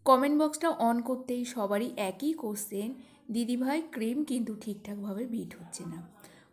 Comment বক্সটা on করতেই সবারই একই কোশ্চেন, দিদিভাই ক্রিম কিন্তু ঠিকঠাকভাবে বিট হচ্ছে না।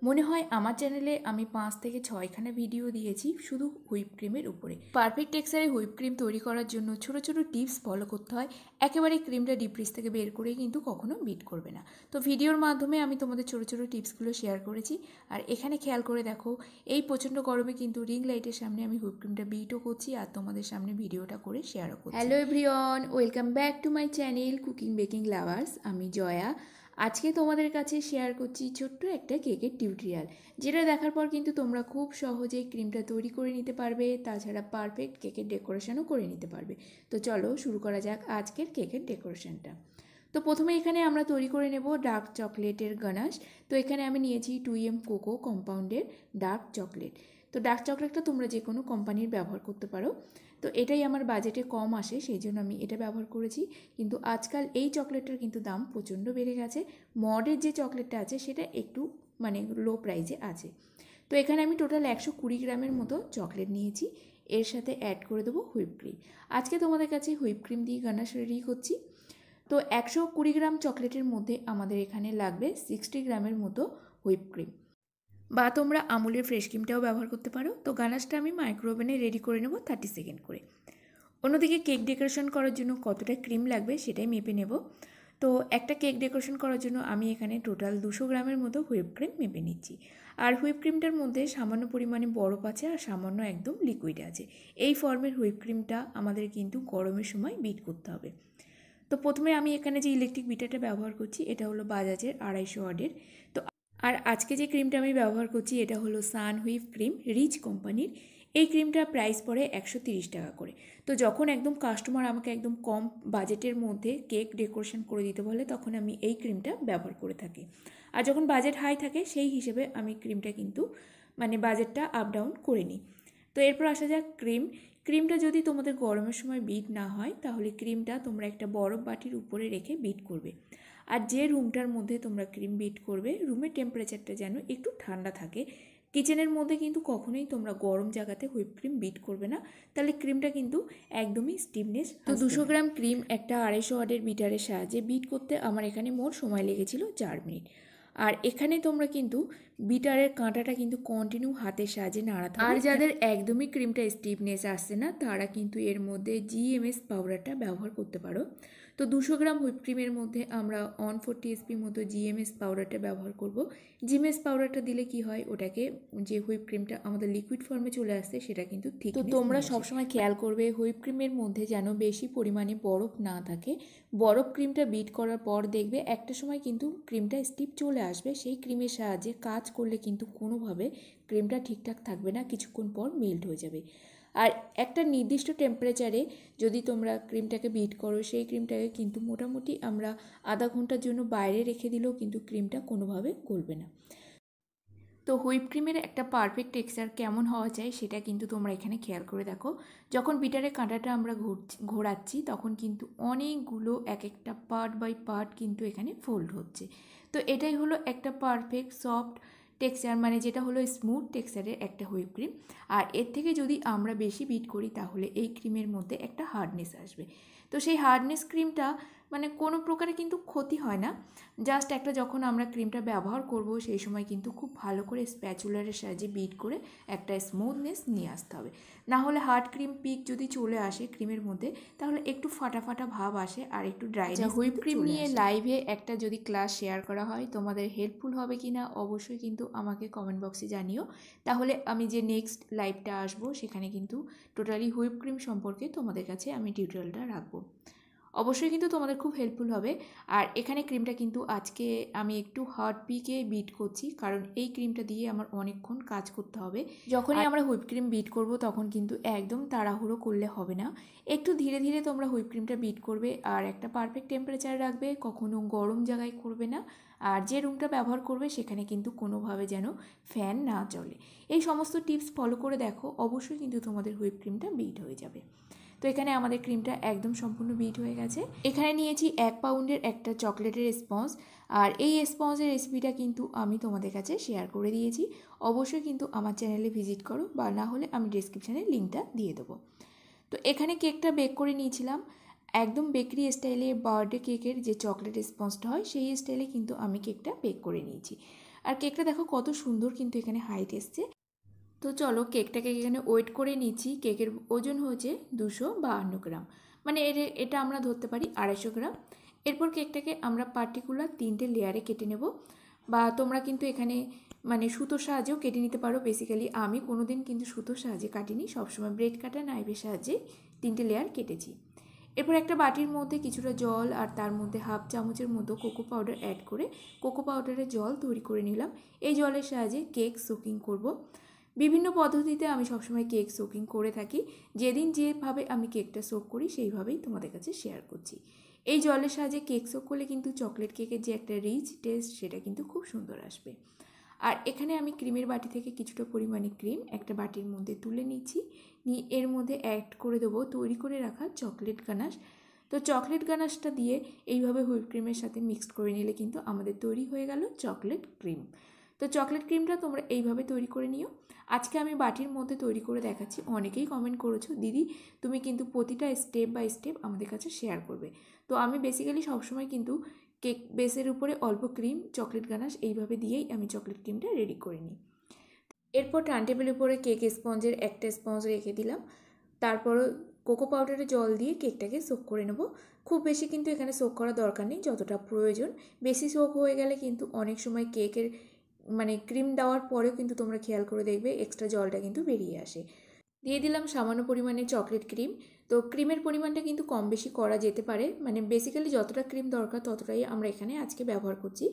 মনে হয় আমার চ্যানেলে আমি 5 থেকে 6খানা ভিডিও দিয়েছি শুধু হুইপ ক্রিমের উপরে। পারফেক্ট টেক্সচারে হুইপ ক্রিম তৈরি করার জন্য ছোট ছোট টিপস ফলো করতে হয়। একেবারে ক্রিমটা ডিপ ফ্রিজ থেকে বের করে কিন্তু কখনো বিট করবে না। তো ভিডিওর মাধ্যমে আমি তোমাদের ছোট ছোট টিপসগুলো শেয়ার করেছি। আর এখানে খেয়াল করে দেখো, এই প্রচণ্ড গরমে কিন্তু রিং লাইটের সামনে আমি হুইপ ক্রিমটা বিটও করছি আর তোমাদের সামনে ভিডিওটা করে শেয়ারও করছি। Hello everyone, welcome back to my channel cooking baking lovers. আমি জয়া। আজকে তোমাদের কাছে শেয়ার করছি ছোট্ট একটা কেকের টিউটোরিয়াল, যেটা দেখার পর কিন্তু তোমরা খুব সহজেই ক্রিমটা তৈরি করে নিতে পারবে, তাছাড়া পারফেক্ট কেকের ডেকোরেশনও করে নিতে পারবে। তো চলো শুরু করা যাক আজকের কেকের ডেকোরেশনটা। তো প্রথমে এখানে আমরা তৈরি করে নেব ডার্ক চকলেটের গানাশ। তো এখানে আমি নিয়েছি 2M কোকো কম্পাউন্ডের ডার্ক চকলেট। তো ডার্ক চকলেটটা তোমরা যে কোনো কোম্পানির ব্যবহার করতে পারো। তো এটাই আমার বাজেটে কম আসে, সেই জন্য আমি এটা ব্যবহার করেছি। কিন্তু আজকাল এই চকলেটটার কিন্তু দাম প্রচণ্ড বেড়ে গেছে। মডের যে চকলেটটা আছে সেটা একটু লো প্রাইসে আছে। তো এখানে আমি টোটাল 120 গ্রামের মতো চকলেট নিয়েছি। এর সাথে অ্যাড করে দেবো হুইপ ক্রিম। আজকে তোমাদের কাছে হুইপ ক্রিম দিয়ে গানাশ রেডি করছি। তো 120 গ্রাম চকলেটের মধ্যে আমাদের এখানে লাগবে 60 গ্রামের মতো হুইপ ক্রিম, বা তোমরা আমুলের ফ্রেশ ক্রিমটাও ব্যবহার করতে পারো। তো গানাশটা আমি মাইক্রোওভেনে রেডি করে নেব 30 সেকেন্ড করে। অন্যদিকে কেক ডেকোরেশন করার জন্য কতটা ক্রিম লাগবে সেটাই মেপে নেব। তো একটা কেক ডেকোরেশন করার জন্য আমি এখানে টোটাল 200 গ্রামের মতো হুইপ ক্রিম মেপে নিচ্ছি। আর হুইপ ক্রিমটার মধ্যে সামান্য পরিমাণে বরফ আছে আর সামান্য একদম লিকুইড আছে। এই ফর্মের হুইপ ক্রিমটা আমাদের কিন্তু গরমের সময় বিট করতে হবে। তো প্রথমে আমি এখানে যে ইলেকট্রিক বিটারটা ব্যবহার করছি এটা হলো বাজাজের 250 ওয়াটের। তো আর আজকে যে ক্রিমটা আমি ব্যবহার করছি এটা হলো সান হুইপ ক্রিম, রিচ কোম্পানির। এই ক্রিমটার প্রাইস পড়ে 130 টাকা করে। তো যখন একদম কাস্টমার আমাকে একদম কম বাজেটের মধ্যে কেক ডেকোরেশন করে দিতে বলে তখন আমি এই ক্রিমটা ব্যবহার করে থাকি। আর যখন বাজেট হাই থাকে সেই হিসেবে আমি ক্রিমটা কিন্তু বাজেটটা আপ ডাউন করে নিই। তো এরপর আসা যাক ক্রিমটা যদি তোমাদের গরমের সময় বিট না হয় তাহলে ক্রিমটা তোমরা একটা বরফ বাটির উপরে রেখে বিট করবে। আর যে রুমটার মধ্যে তোমরা ক্রিম বিট করবে রুমের টেম্পারেচারটা যেন একটু ঠান্ডা থাকে। কিচেনের মধ্যে কিন্তু কখনোই তোমরা গরম জায়গাতে হুইপ ক্রিম বিট করবে না, তাহলে ক্রিমটা কিন্তু একদমই স্টিফনেস। তো 200 গ্রাম ক্রিম একটা 250 ওয়াটের বিটারের সাহায্যে বিট করতে আমার এখানে মোট সময় লেগেছিল 4 মিনিট। আর এখানে তোমরা কিন্তু বিটারের কাঁটাটা কিন্তু কন্টিনিউ হাতের সাহায্যে নাড়াতে হবে। আর যাদের একদমই ক্রিমটা স্টিফনেস আসছে না তারা কিন্তু এর মধ্যে জিএমএস পাউডারটা ব্যবহার করতে পারো। তো 200 গ্রাম হুইপ ক্রিমের মধ্যে আমরা 140 এসপি মতো জিএমএস পাউডারটা ব্যবহার করব। জিএমএস পাউডারটা দিলে কি হয়, ওটাকে যে হুইপ ক্রিমটা আমাদের লিকুইড ফর্মে চলে আসছে সেটা কিন্তু ঠিক। তো তোমরা সবসময় খেয়াল করবে হুইপ ক্রিমের মধ্যে যেন বেশি পরিমাণে বরফ না থাকে। বরফ ক্রিমটা বিট করার পর দেখবে একটা সময় কিন্তু ক্রিমটা স্টিপ চলে আসবে, সেই ক্রিমের সাহায্যে কাজ করলে কিন্তু কোনোভাবে ক্রিমটা ঠিকঠাক থাকবে না, কিছুক্ষণ পর মেল্ট হয়ে যাবে। আর একটা নির্দিষ্ট টেম্পারেচারে যদি তোমরা ক্রিমটাকে বিট করো সেই ক্রিমটাকে কিন্তু মোটামুটি আমরা আধা ঘন্টার জন্য বাইরে রেখে দিলেও কিন্তু ক্রিমটা কোনোভাবে গলবে না। তো হুইপ ক্রিমের একটা পারফেক্ট টেক্সচার কেমন হওয়া চাই সেটা কিন্তু তোমরা এখানে খেয়াল করে দেখো। যখন বিটারের কাঁটাটা আমরা ঘোরাচ্ছি তখন কিন্তু অনেকগুলো এক একটা পার্ট বাই পার্ট কিন্তু এখানে ফোল্ড হচ্ছে। তো এটাই হলো একটা পারফেক্ট সফট টেক্সচার, যেটা হলো স্মুথ টেক্সচারের একটা হুইপ ক্রিম। আর এর থেকে যদি আমরা বেশি বিট করি তাহলে এই ক্রিমের মধ্যে একটা হার্ডনেস আসবে। তো সেই হার্ডনেস ক্রিমটা কোনো প্রকারে কিন্তু ক্ষতি হয় না, জাস্ট একটা যখন আমরা ক্রিমটা ব্যবহার করব সেই সময় কিন্তু খুব ভালো করে স্প্যাচুলারের সাহায্যে বিট করে একটা স্মুথনেস নিয়ে আসতে হবে। না হলে হার্ড ক্রিম পিক যদি চলে আসে ক্রিমের মধ্যে তাহলে একটু ফাটা ফাটা ভাব আসে আর একটু ড্রাইনেস। হুইপ ক্রিম নিয়ে লাইভে একটা যদি ক্লাস শেয়ার করা হয় তোমাদের হেল্পফুল হবে কি না অবশ্যই কিন্তু আমাকে কমেন্ট বক্সে জানিও। তাহলে আমি যে নেক্সট লাইভটা আসবো সেখানে কিন্তু টোটালি হুইপ ক্রিম সম্পর্কে তোমাদের কাছে আমি টিউটোরিয়ালটা রাখবো। অবশ্যই কিন্তু তোমাদের খুব হেল্পফুল হবে। আর এখানে ক্রিমটা কিন্তু আজকে আমি একটু হার্ড পিকে বিট করছি, কারণ এই ক্রিমটা দিয়ে আমার অনেকক্ষণ কাজ করতে হবে। যখনই আমরা হুইপ ক্রিম বিট করব তখন কিন্তু একদম তাড়াহুড়ো করলে হবে না, একটু ধীরে ধীরে তোমরা হুইপ ক্রিমটা বিট করবে আর একটা পারফেক্ট টেম্পারেচার রাখবে, কখনো গরম জায়গায় করবে না। আর যে রুমটা ব্যবহার করবে সেখানে কিন্তু কোনোভাবে যেন ফ্যান না চলে। এই সমস্ত টিপস ফলো করে দেখো, অবশ্যই কিন্তু তোমাদের হুইপ ক্রিমটা বিট হয়ে যাবে। তো এখানে আমাদের ক্রিমটা একদম সম্পূর্ণ বিট হয়ে গেছে। এখানে নিয়েছি 1 পাউন্ডের একটা চকলেটের স্পঞ্জ। আর এই স্পঞ্জের রেসিপিটা কিন্তু আমি তোমাদের কাছে শেয়ার করে দিয়েছি। অবশ্যই কিন্তু আমার চ্যানেলে ভিজিট করো, বা না হলে আমি ডেসক্রিপশানে লিঙ্কটা দিয়ে দেবো। তো এখানে কেকটা বেক করে নিয়েছিলাম একদম বেকারি স্টাইলে বার্থডে কেকের যে চকলেট স্পঞ্জটা হয় সেই স্টাইলে কিন্তু আমি কেকটা বেক করে নিয়েছি। আর কেকটা দেখো কত সুন্দর কিন্তু এখানে হাইট এসছে। তো চলো কেকটাকে এখানে ওয়েট করে নিচ্ছি। কেকের ওজন হচ্ছে 252 গ্রাম, মানে এটা আমরা ধরতে পারি 250 গ্রাম। এরপর কেকটাকে আমরা পার্টিকুলার 3টে লেয়ারে কেটে নেব, বা তোমরা কিন্তু এখানে মানে সুতোর সাহায্যেও কেটে নিতে পারো। বেসিক্যালি আমি কোনো দিন কিন্তু সুতোর সাহায্যে কাটিনি, সবসময় ব্রেড কাটা নাইফের সাহায্যে 3টে লেয়ার কেটেছি। এরপর একটা বাটির মধ্যে কিছুটা জল আর তার মধ্যে হাফ চামচের মতো কোকো পাউডার অ্যাড করে কোকো পাউডারের জল তৈরি করে নিলাম। এই জলের সাহায্যে কেক সোকিং করব। বিভিন্ন পদ্ধতিতে আমি সবসময় কেক সোকিং করে থাকি। যেদিন যেভাবে আমি কেকটা সোক করি সেইভাবেই তোমাদের কাছে শেয়ার করছি। এই জলের সাহায্যে কেক সোক করলে কিন্তু চকলেট কেকের যে একটা রিচ টেস্ট সেটা কিন্তু খুব সুন্দর আসবে। আর এখানে আমি ক্রিমের বাটি থেকে কিছুটা পরিমাণে ক্রিম একটা বাটির মধ্যে তুলে নিচ্ছি, নিয়ে এর মধ্যে অ্যাড করে দেবো তৈরি করে রাখা চকলেট গানাশ। তো চকলেট গানাশটা দিয়ে এইভাবে হুইপ ক্রিমের সাথে মিক্সড করে নিলে কিন্তু আমাদের তৈরি হয়ে গেল চকলেট ক্রিম। তো চকলেট ক্রিমটা তোমরা এইভাবে তৈরি করে নিও। আজকে আমি বাটির মধ্যে তৈরি করে দেখাচ্ছি। অনেকেই কমেন্ট করেছো, দিদি তুমি কিন্তু প্রতিটা স্টেপ বাই স্টেপ আমাদের কাছে শেয়ার করবে। তো আমি বেসিক্যালি সবসময় কিন্তু কেক বেসের উপরে অল্প ক্রিম, চকলেট গানাশ এইভাবে দিয়েই আমি চকলেট ক্রিমটা রেডি করে নিই। এরপর টার্ন টেবিলের উপরে কেক স্পঞ্জের একটা স্পঞ্জ রেখে দিলাম। তারপরও কোকো পাউডারে জল দিয়ে কেকটাকে সোক করে নেব। খুব বেশি কিন্তু এখানে সোক করার দরকার নেই, যতটা প্রয়োজন। বেশি সোক হয়ে গেলে কিন্তু অনেক সময় কেকের মানে ক্রিম দেওয়ার পরেও কিন্তু তোমরা খেয়াল করে দেখবে এক্সট্রা জলটা কিন্তু বেরিয়ে আসে। দিয়ে দিলাম সামান্য পরিমাণে চকলেট ক্রিম। তো ক্রিমের পরিমাণটা কিন্তু কম বেশি করা যেতে পারে, মানে বেসিক্যালি যতটা ক্রিম দরকার ততটাই আমরা এখানে আজকে ব্যবহার করছি।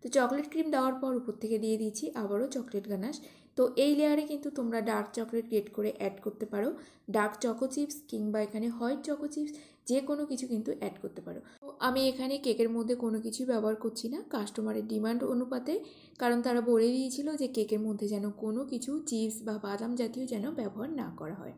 তো চকলেট ক্রিম দেওয়ার পর উপর থেকে দিয়ে দিয়েছি আবারও চকলেট গানাশ। তো এই লেয়ারে কিন্তু তোমরা ডার্ক চকলেট গ্রেট করে অ্যাড করতে পারো, ডার্ক চকো চিপস কিংবা এখানে হোয়াইট চকো চিপস যে কোনো কিছু কিন্তু অ্যাড করতে পারো। তো আমি এখানে কেকের মধ্যে কোনো কিছুই ব্যবহার করছি না কাস্টমারের ডিমান্ড অনুপাতে, কারণ তারা বলে দিয়েছিল যে কেকের মধ্যে যেন কোনো কিছু চিপস বা বাদাম জাতীয় যেন ব্যবহার না করা হয়।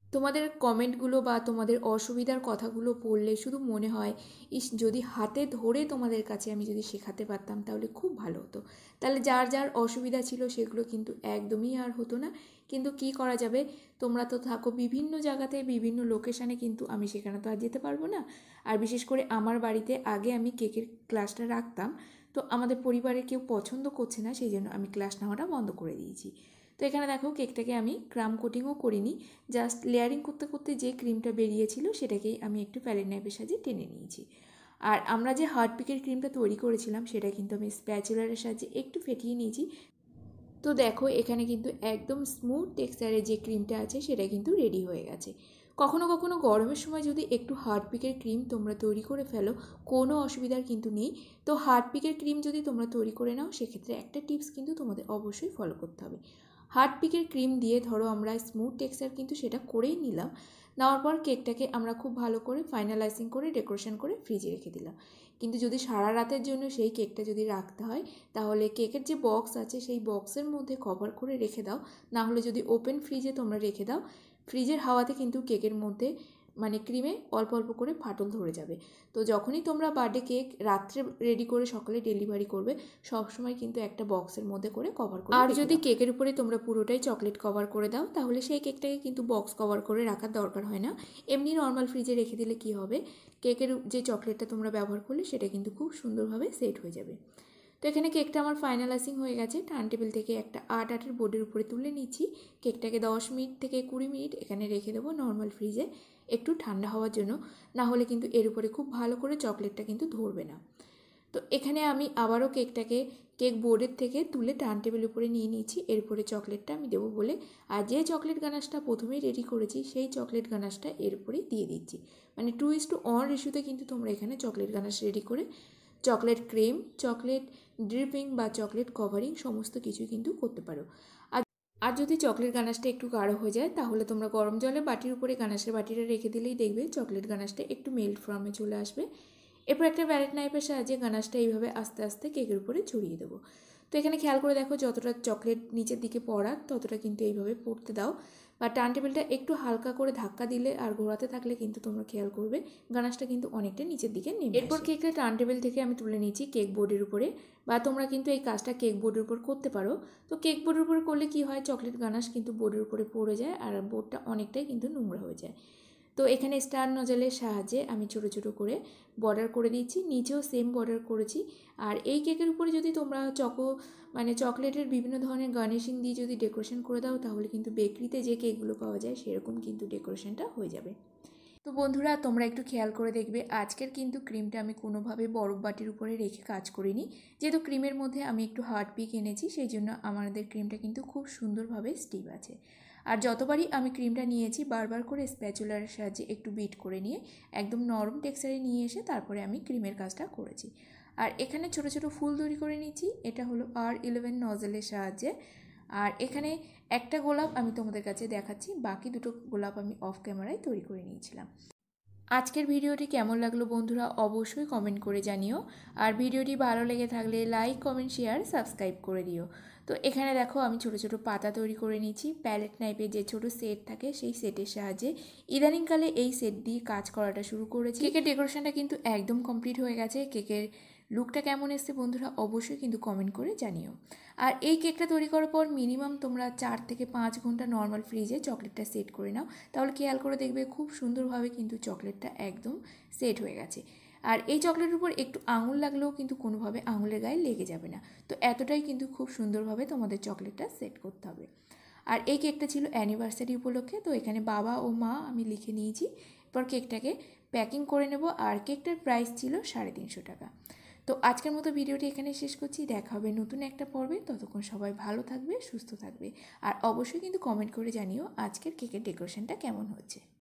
তোমাদের কমেন্টগুলো বা তোমাদের অসুবিধার কথাগুলো পড়লে শুধু মনে হয় ইস, যদি হাতে ধরে তোমাদের কাছে আমি যদি শেখাতে পারতাম তাহলে খুব ভালো হতো। তাহলে যার যার অসুবিধা ছিল সেগুলো কিন্তু একদমই আর হতো না। কিন্তু কি করা যাবে, তোমরা তো থাকো বিভিন্ন জায়গাতে, বিভিন্ন লোকেশানে, কিন্তু আমি সেখানে তো আর যেতে পারবো না। আর বিশেষ করে আমার বাড়িতে আগে আমি কেকের ক্লাসটা রাখতাম, তো আমাদের পরিবারের কেউ পছন্দ করছে না, সেই জন্য আমি ক্লাস নেওয়াটা বন্ধ করে দিয়েছি। তো এখানে দেখো কেকটাকে আমি ক্রাম কোটিংও করিনি, জাস্ট লেয়ারিং করতে করতে যে ক্রিমটা বেরিয়েছিল সেটাকেই আমি একটু প্যালেট নাইফের সাহায্যে টেনে নিয়েছি। আর আমরা যে হার্টপিকের ক্রিমটা তৈরি করেছিলাম সেটা কিন্তু আমি স্প্যাচুলারের সাহায্যে একটু ফেটিয়ে নিয়েছি। তো দেখো এখানে কিন্তু একদম স্মুথ টেক্সচারের যে ক্রিমটা আছে সেটা কিন্তু রেডি হয়ে গেছে। কখনো কখনো গরমের সময় যদি একটু হার্টপিকের ক্রিম তোমরা তৈরি করে ফেলো কোনো অসুবিধার কিন্তু নেই। তো হার্টপিকের ক্রিম যদি তোমরা তৈরি করে নাও সেক্ষেত্রে একটা টিপস কিন্তু তোমাদের অবশ্যই ফলো করতে হবে। হার্টপিকের ক্রিম দিয়ে ধরো আমরা স্মুথ টেক্সচার কিন্তু সেটা করেই নিলাম, নেওয়ার পর কেকটাকে আমরা খুব ভালো করে ফাইনালাইজিং করে ডেকোরেশন করে ফ্রিজে রেখে দিলাম। কিন্তু যদি সারা রাতের জন্য সেই কেকটা যদি রাখতে হয় তাহলে কেকের যে বক্স আছে সেই বক্সের মধ্যে কভার করে রেখে দাও। না হলে যদি ওপেন ফ্রিজে তোমরা রেখে দাও, ফ্রিজের হাওয়াতে কিন্তু কেকের মধ্যে মানে ক্রিমে অল্প অল্প করে ফাটল ধরে যাবে। তো যখনই তোমরা বার্থডে কেক রাত্রে রেডি করে সকালে ডেলিভারি করবে সবসময় কিন্তু একটা বক্সের মধ্যে করে কভার করে, আর যদি কেকের উপরে তোমরা পুরোটাই চকলেট কভার করে দাও তাহলে সেই কেকটাকে কিন্তু বক্স কভার করে রাখার দরকার হয় না। এমনি নর্মাল ফ্রিজে রেখে দিলে কি হবে, কেকের যে চকলেটটা তোমরা ব্যবহার করলে সেটা কিন্তু খুব সুন্দরভাবে সেট হয়ে যাবে। তো এখানে কেকটা আমার ফাইনালাইজিং হয়ে গেছে। টার্ন টেবিল থেকে একটা আটের বোর্ডের উপরে তুলে নিচ্ছি। কেকটাকে 10 মিনিট থেকে 20 মিনিট এখানে রেখে দেবো নর্মাল ফ্রিজে একটু ঠান্ডা হওয়ার জন্য, না হলে কিন্তু এর উপরে খুব ভালো করে চকলেটটা কিন্তু ধরবে না। তো এখানে আমি আবারও কেকটাকে কেক বোর্ডের থেকে তুলে টার্ন টেবিলের উপরে নিয়ে নিয়েছি, এরপরে চকলেটটা আমি দেবো বলে। আর যে চকলেট গানাশটা প্রথমেই রেডি করেছি সেই চকলেট গানাশটা এর উপরেই দিয়ে দিচ্ছি। মানে 2:1 রেশিওতে কিন্তু তোমরা এখানে চকলেট গানাশ রেডি করে চকলেট ক্রিম, চকলেট ড্রিপিং বা চকলেট কভারিং সমস্ত কিছু কিন্তু করতে পারো। আর যদি চকলেট গানাশটা একটু গাঢ় হয়ে যায় তাহলে তোমরা গরম জলে বাটির উপরে গানাশের বাটিটা রেখে দিলেই দেখবে চকলেট গানাশটা একটু মেল্ট ফর্মে চলে আসবে। এরপর একটা প্যালেট নাইফের সাহায্যে গানাশটা এইভাবে আস্তে আস্তে কেকের উপরে ছড়িয়ে দেবো। তো এখানে খেয়াল করে দেখো যতটা চকলেট নিচের দিকে পড়ার ততটা কিন্তু এইভাবে পড়তে দাও, বা টার্ন টেবিলটা একটু হালকা করে ধাক্কা দিলে আর ঘোরাতে থাকলে কিন্তু তোমরা খেয়াল করবে গানাশটা কিন্তু অনেকটা নিচের দিকে নেমে। এরপর কেকটা টার্ন টেবিল থেকে আমি তুলে নিয়েছি কেক বোর্ডের উপরে, বা তোমরা কিন্তু এই কাজটা কেক বোর্ডের উপর করতে পারো। তো কেক বোর্ডের উপরে করলে কি হয়, চকলেট গানাশ কিন্তু বোর্ডের উপরে পড়ে যায় আর বোর্ডটা অনেকটাই কিন্তু নোংরা হয়ে যায়। তো এখানে স্টার নজলের সাহায্যে আমি ছোটো ছোটো করে বর্ডার করে দিচ্ছি, নিচেও সেম বর্ডার করেছি। আর এই কেকের উপরে যদি তোমরা চকলেটের বিভিন্ন ধরনের গার্নিশিং দিয়ে যদি ডেকোরেশন করে দাও, তাহলে কিন্তু বেকারিতে যে কেকগুলো পাওয়া যায় সেরকম কিন্তু ডেকোরেশনটা হয়ে যাবে। তো বন্ধুরা, তোমরা একটু খেয়াল করে দেখবে, আজকের কিন্তু ক্রিমটা আমি কোনোভাবে বরফ বাটির উপরে রেখে কাজ করিনি। যেহেতু ক্রিমের মধ্যে আমি একটু হার্ড পিক এনেছি, সেই জন্য আমাদের ক্রিমটা কিন্তু খুব সুন্দরভাবে স্টিভ আছে। আর যতবারই আমি ক্রিমটা নিয়েছি, বারবার করে স্প্যাচুলার সাহায্যে একটু বিট করে নিয়ে একদম নরম টেক্সচারে নিয়ে এসে তারপরে আমি ক্রিমের কাজটা করেছি। আর এখানে ছোট ছোট ফুল তৈরি করে নিচ্ছি, এটা হলো R11 নজলের সাহায্যে। আর এখানে একটা গোলাপ আমি তোমাদের কাছে দেখাচ্ছি, বাকি দুটো গোলাপ আমি অফ ক্যামেরায় তৈরি করে নিয়েছিলাম। আজকের ভিডিওটি কেমন লাগলো বন্ধুরা, অবশ্যই কমেন্ট করে জানিও। আর ভিডিওটি ভালো লেগে থাকলে লাইক, কমেন্ট, শেয়ার, সাবস্ক্রাইব করে দিও। তো এখানে দেখো আমি ছোটো ছোটো পাতা তৈরি করে নিচ্ছি, প্যালেট নাইপের যে ছোটো সেট থাকে সেই সেটের সাহায্যে। ইদানিংকালে এই সেট দিয়ে কাজ করাটা শুরু করেছি। কেকের ডেকোরেশনটা কিন্তু একদম কমপ্লিট হয়ে গেছে। কেকের লুকটা কেমন এসছে বন্ধুরা, অবশ্যই কিন্তু কমেন্ট করে জানিও। আর এই কেকটা তৈরি করার পর মিনিমাম তোমরা 4 থেকে 5 ঘন্টা নর্মাল ফ্রিজে চকলেটটা সেট করে নাও, তাহলে খেয়াল করে দেখবে খুব সুন্দরভাবে কিন্তু চকলেটটা একদম সেট হয়ে গেছে। আর এই চকলেটের উপর একটু আঙুল লাগলেও কিন্তু কোনোভাবে আঙুলের গায়ে লেগে যাবে না। তো এতটাই কিন্তু খুব সুন্দরভাবে তোমাদের চকলেটটা সেট করতে হবে। আর এই কেকটা ছিল অ্যানিভার্সারি উপলক্ষে, তো এখানে বাবা ও মা আমি লিখে নিয়েছি। এরপর কেকটাকে প্যাকিং করে নেব। আর কেকটার প্রাইস ছিল 350 টাকা। তো আজকের মতো ভিডিওটি এখানে শেষ করছি, দেখা হবে নতুন একটা পর্বে। ততক্ষণ সবাই ভালো থাকবে, সুস্থ থাকবে। আর অবশ্যই কিন্তু কমেন্ট করে জানিও আজকের কেকের ডেকোরেশনটা কেমন হচ্ছে।